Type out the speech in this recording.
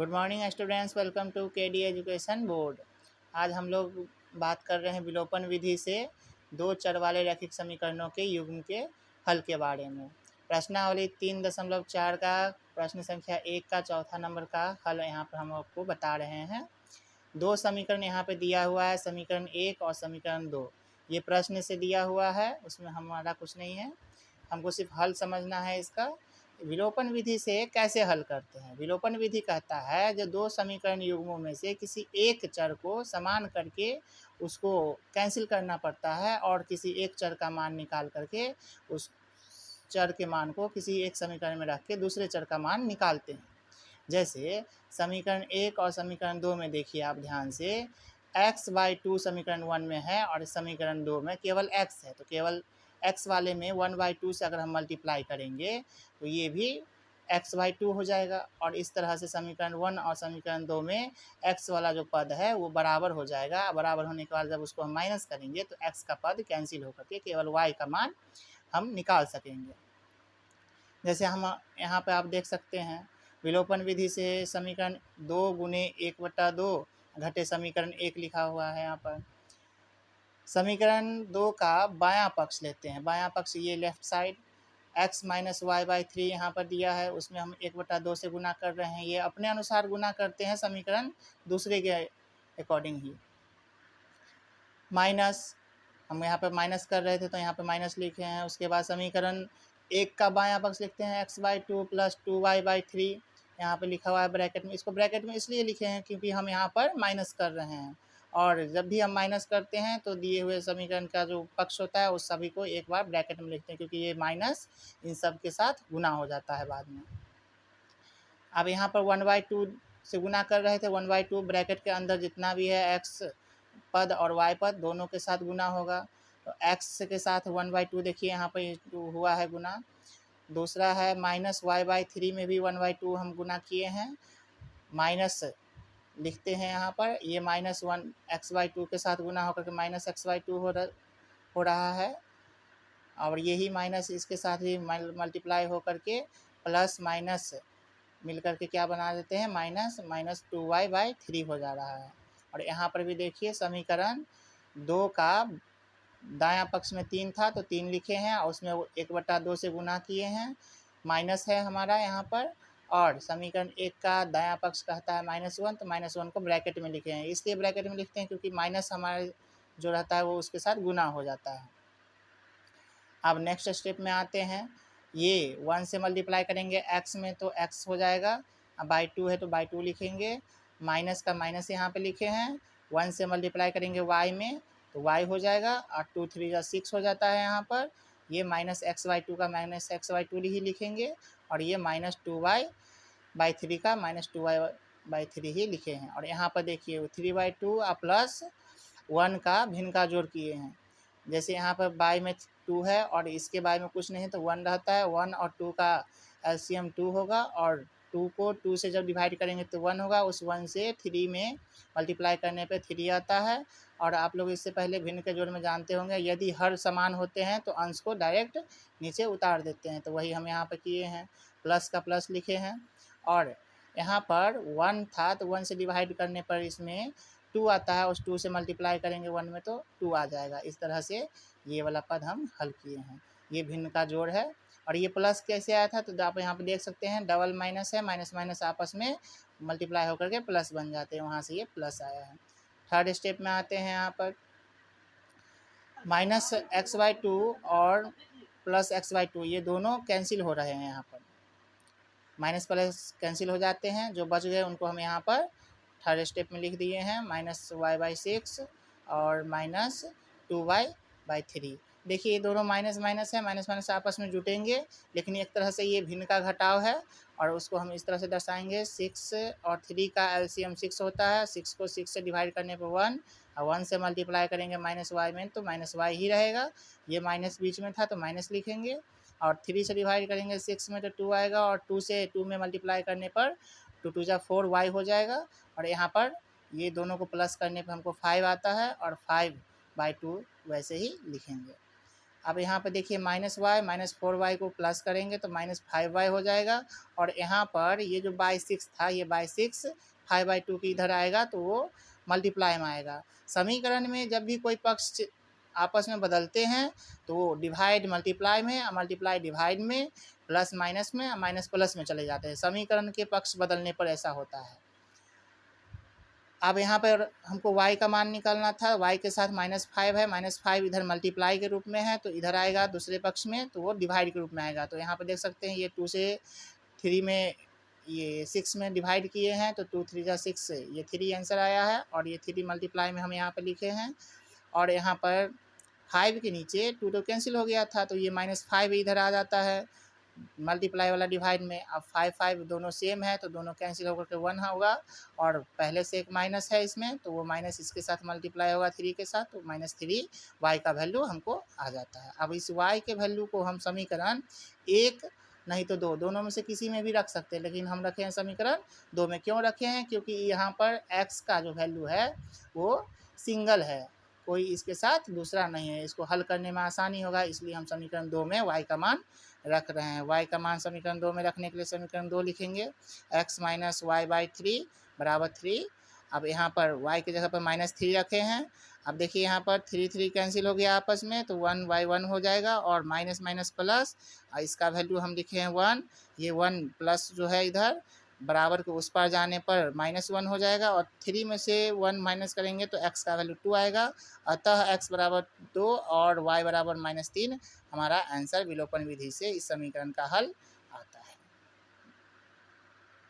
Good morning students, welcome to KD education board. आज हम लोग बात कर रहे हैं विलोपन विधि से दो चर वाले रैखिक समीकरणों के युग्म के हल के बारे में। प्रश्नावली 3.4 का प्रश्न संख्या 1 का चौथा नंबर का हल यहाँ पर हम आपको बता रहे हैं। दो समीकरण यहाँ पे दिया हुआ है, समीकरण 1 और समीकरण 2। ये प्रश्न से दिया हुआ है, उसमें हमारा कुछ नहीं है, हमको सिर्फ हल समझना है इसका। विलोपन विधि से कैसे हल करते हैं? विलोपन विधि कहता है जो दो समीकरण युग्मों में से किसी एक चर को समान करके उसको कैंसिल करना पड़ता है और किसी एक चर का मान निकाल करके उस चर के मान को किसी एक समीकरण में रख के दूसरे चर का मान निकालते हैं। जैसे समीकरण 1 और समीकरण 2 में देखिए आप ध्यान से, x/2 समीकरण 1 में है और समीकरण 2 में केवल x है, तो केवल x वाले में 1/2 से अगर हम मल्टीप्लाई करेंगे तो ये भी x/2 हो जाएगा। और इस तरह से समीकरण 1 और समीकरण 2 में x वाला जो पद है वो बराबर हो जाएगा। बराबर होने के बाद जब उसको हम माइनस करेंगे तो x का पद कैंसिल होकर के केवल y का मान हम निकाल सकेंगे। जैसे हम यहाँ पे आप देख सकते हैं, विलोपन विधि से समीकरण 2 गुने 1/2 घटे समीकरण 1 लिखा हुआ है। यहाँ पर समीकरण 2 का बायां पक्ष लेते हैं। बायां पक्ष ये left side, x minus y by 3 यहाँ पर दिया है, उसमें हम 1/2 से गुना कर रहे हैं। ये अपने अनुसार गुना करते हैं समीकरण दूसरे के अकॉर्डिंग ही। माइनस, हम यहाँ पर माइनस कर रहे थे तो यहाँ पर माइनस लिखे हैं। उसके बाद समीकरण 1 का बायां पक्ष लिखते हैं, x/2 प्लस 2y/3 यहाँ पे लिखा हुआ है ब्रैकेट में। इसको ब्रैकेट में इसलिए लिखे हैं क्योंकि हम यहाँ पर माइनस कर रहे हैं, और जब भी हम माइनस करते हैं तो दिए हुए समीकरण का जो पक्ष होता है उस सभी को एक बार ब्रैकेट में लिखते हैं, क्योंकि ये माइनस इन सब के साथ गुना हो जाता है बाद में। अब यहाँ पर 1/2 से गुना कर रहे थे, 1/2 ब्रैकेट के अंदर जितना भी है x पद और y पद दोनों के साथ गुना होगा, तो x के साथ 1/2 देखिए यहाँ पर हुआ है गुना। दूसरा है माइनस y/3 में भी 1/2 हम गुना किए हैं, माइनस लिखते हैं यहाँ पर, ये -1 x/2 के साथ गुना होकर के माइनस x/2 हो रहा है, और यही माइनस इसके साथ ही मल्टीप्लाई होकर के प्लस माइनस मिलकर के क्या बना देते हैं, माइनस 2y/3 हो जा रहा है। और यहाँ पर भी देखिए समीकरण 2 का दायां पक्ष में 3 था तो 3 लिखे हैं और उसमें 1/2 से गुना किए हैं, माइनस है हमारा यहाँ पर। और समीकरण 1 का दायां पक्ष कहता है -1, तो -1 को ब्रैकेट में लिखे हैं। इसलिए ब्रैकेट में लिखते हैं क्योंकि माइनस हमारे जो रहता है वो उसके साथ गुना हो जाता है। अब नेक्स्ट स्टेप में आते हैं, ये 1 से मल्टीप्लाई करेंगे x में तो x हो जाएगा, अब /2 है तो /2 लिखेंगे, माइनस का माइनस यहाँ पे लिखे हैं। 1 से मल्टीप्लाई करेंगे y में तो y हो जाएगा, और 2 3 जा 6 हो जाता है यहाँ पर। ये -x/2 का -x/2 ही लिखेंगे, और ये -2y/3 का -2y/3 ही लिखे हैं। और यहाँ पर देखिए 3/2 और प्लस 1 का भिन्न का जोड़ किए हैं। जैसे यहाँ पर बाई में 2 है और इसके बाई में कुछ नहीं तो 1 रहता है, 1 और 2 का एलसीएम 2 होगा, और 2 को 2 से जब डिवाइड करेंगे तो 1 होगा। उस 1 से 3 में मल्टीप्लाई करने पे 3 आता है। और आप लोग इससे पहले भिन्न के जोड़ में जानते होंगे, यदि हर समान होते हैं तो अंश को डायरेक्ट नीचे उतार देते हैं, तो वही हम यहाँ पर किए हैं, प्लस का प्लस लिखे हैं। और यहाँ पर 1 था तो 1 से डिवाइड करने पर इसमें 2 आता है, उस 2 से मल्टीप्लाई करेंगे 1 में तो 2 आ जाएगा। इस तरह से ये वाला पद हम हल किए हैं। ये भिन्न का जोड़ है। और ये प्लस कैसे आया था, तो आप यहाँ पे देख सकते हैं डबल माइनस है, माइनस माइनस आपस में मल्टीप्लाई होकर के प्लस बन जाते हैं, वहाँ से ये प्लस आया है। थर्ड स्टेप में आते हैं, यहाँ पर -x/2 और प्लस x/2 ये दोनों कैंसिल हो रहे हैं। यहाँ पर माइनस प्लस कैंसिल हो जाते हैं, जो बच गए उनको हम यहाँ पर थर्ड स्टेप में लिख दिए हैं, -y/6 और -2y/3। देखिए ये दोनों माइनस माइनस है, माइनस माइनस आपस में जुटेंगे, लेकिन एक तरह से ये भिन्न का घटाव है, और उसको हम इस तरह से दर्शाएंगे। 6 और 3 का एलसीएम 6 होता है, 6 को 6 से डिवाइड करने पर 1, और 1 से मल्टीप्लाई करेंगे -y में तो -y ही रहेगा। ये माइनस बीच में था तो माइनस लिखेंगे, और 3 से डिवाइड करेंगे 6 में तो 2 आएगा, और 2 से 2 में मल्टीप्लाई करने पर 2 2 जा 4y हो जाएगा। और यहाँ पर ये दोनों को प्लस करने पर हमको 5 आता है, और 5/2 वैसे ही लिखेंगे। अब यहाँ पे देखिए -y -4y को प्लस करेंगे तो -5y हो जाएगा, और यहाँ पर ये जो बाई 6 था, ये बाई 6 5/2 की इधर आएगा तो वो मल्टीप्लाई में आएगा। समीकरण में जब भी कोई पक्ष आपस में बदलते हैं तो वो डिवाइड मल्टीप्लाई में, मल्टीप्लाई डिवाइड में, प्लस माइनस में, माइनस प्लस में चले जाते हैं। समीकरण के पक्ष बदलने पर ऐसा होता है। अब यहाँ पर हमको y का मान निकालना था, y के साथ -5 है, -5 इधर मल्टीप्लाई के रूप में है तो इधर आएगा दूसरे पक्ष में, तो वो डिवाइड के रूप में आएगा। तो यहाँ पर देख सकते हैं ये 2 से 3 में, ये 6 में डिवाइड किए हैं तो 2 3 जा 6, ये 3 आंसर आया है, और ये 3 मल्टीप्लाई में हम यहाँ पर लिखे हैं। और यहाँ पर 5 के नीचे 2 तो कैंसिल हो गया था तो ये -5 इधर आ जाता है मल्टीप्लाई वाला डिवाइड में। अब 5 5 दोनों सेम है तो दोनों कैंसिल होकर के 1 होगा, और पहले से एक माइनस है इसमें तो वो माइनस इसके साथ मल्टीप्लाई होगा 3 के साथ, तो -3 y का वैल्यू हमको आ जाता है। अब इस y के वैल्यू को हम समीकरण 1 नहीं तो 2 दोनों में से किसी में भी रख सकते हैं, लेकिन हम रखे हैं समीकरण 2 में। क्यों रखे हैं? क्योंकि यहाँ पर x का जो वैल्यू है वो सिंगल है, कोई इसके साथ दूसरा नहीं है, इसको हल करने में आसानी होगा, इसलिए हम समीकरण 2 में y का मान रख रहे हैं। y का मान समीकरण 2 में रखने के लिए समीकरण 2 लिखेंगे, x माइनस वाई बाई 3 बराबर 3। अब यहाँ पर y की जगह पर -3 रखे हैं। अब देखिए यहाँ पर 3 3 कैंसिल हो गया आपस में तो 1 बाई 1 हो जाएगा, और माइनस माइनस प्लस, इसका वैल्यू हम लिखे हैं 1, ये 1 प्लस जो है इधर बराबर के उस पार जाने पर -1 हो जाएगा, और 3 में से 1 माइनस करेंगे तो x का वैल्यू 2 आएगा। अतः x बराबर 2 और y बराबर -3 हमारा आंसर विलोपन विधि से इस समीकरण का हल आता है।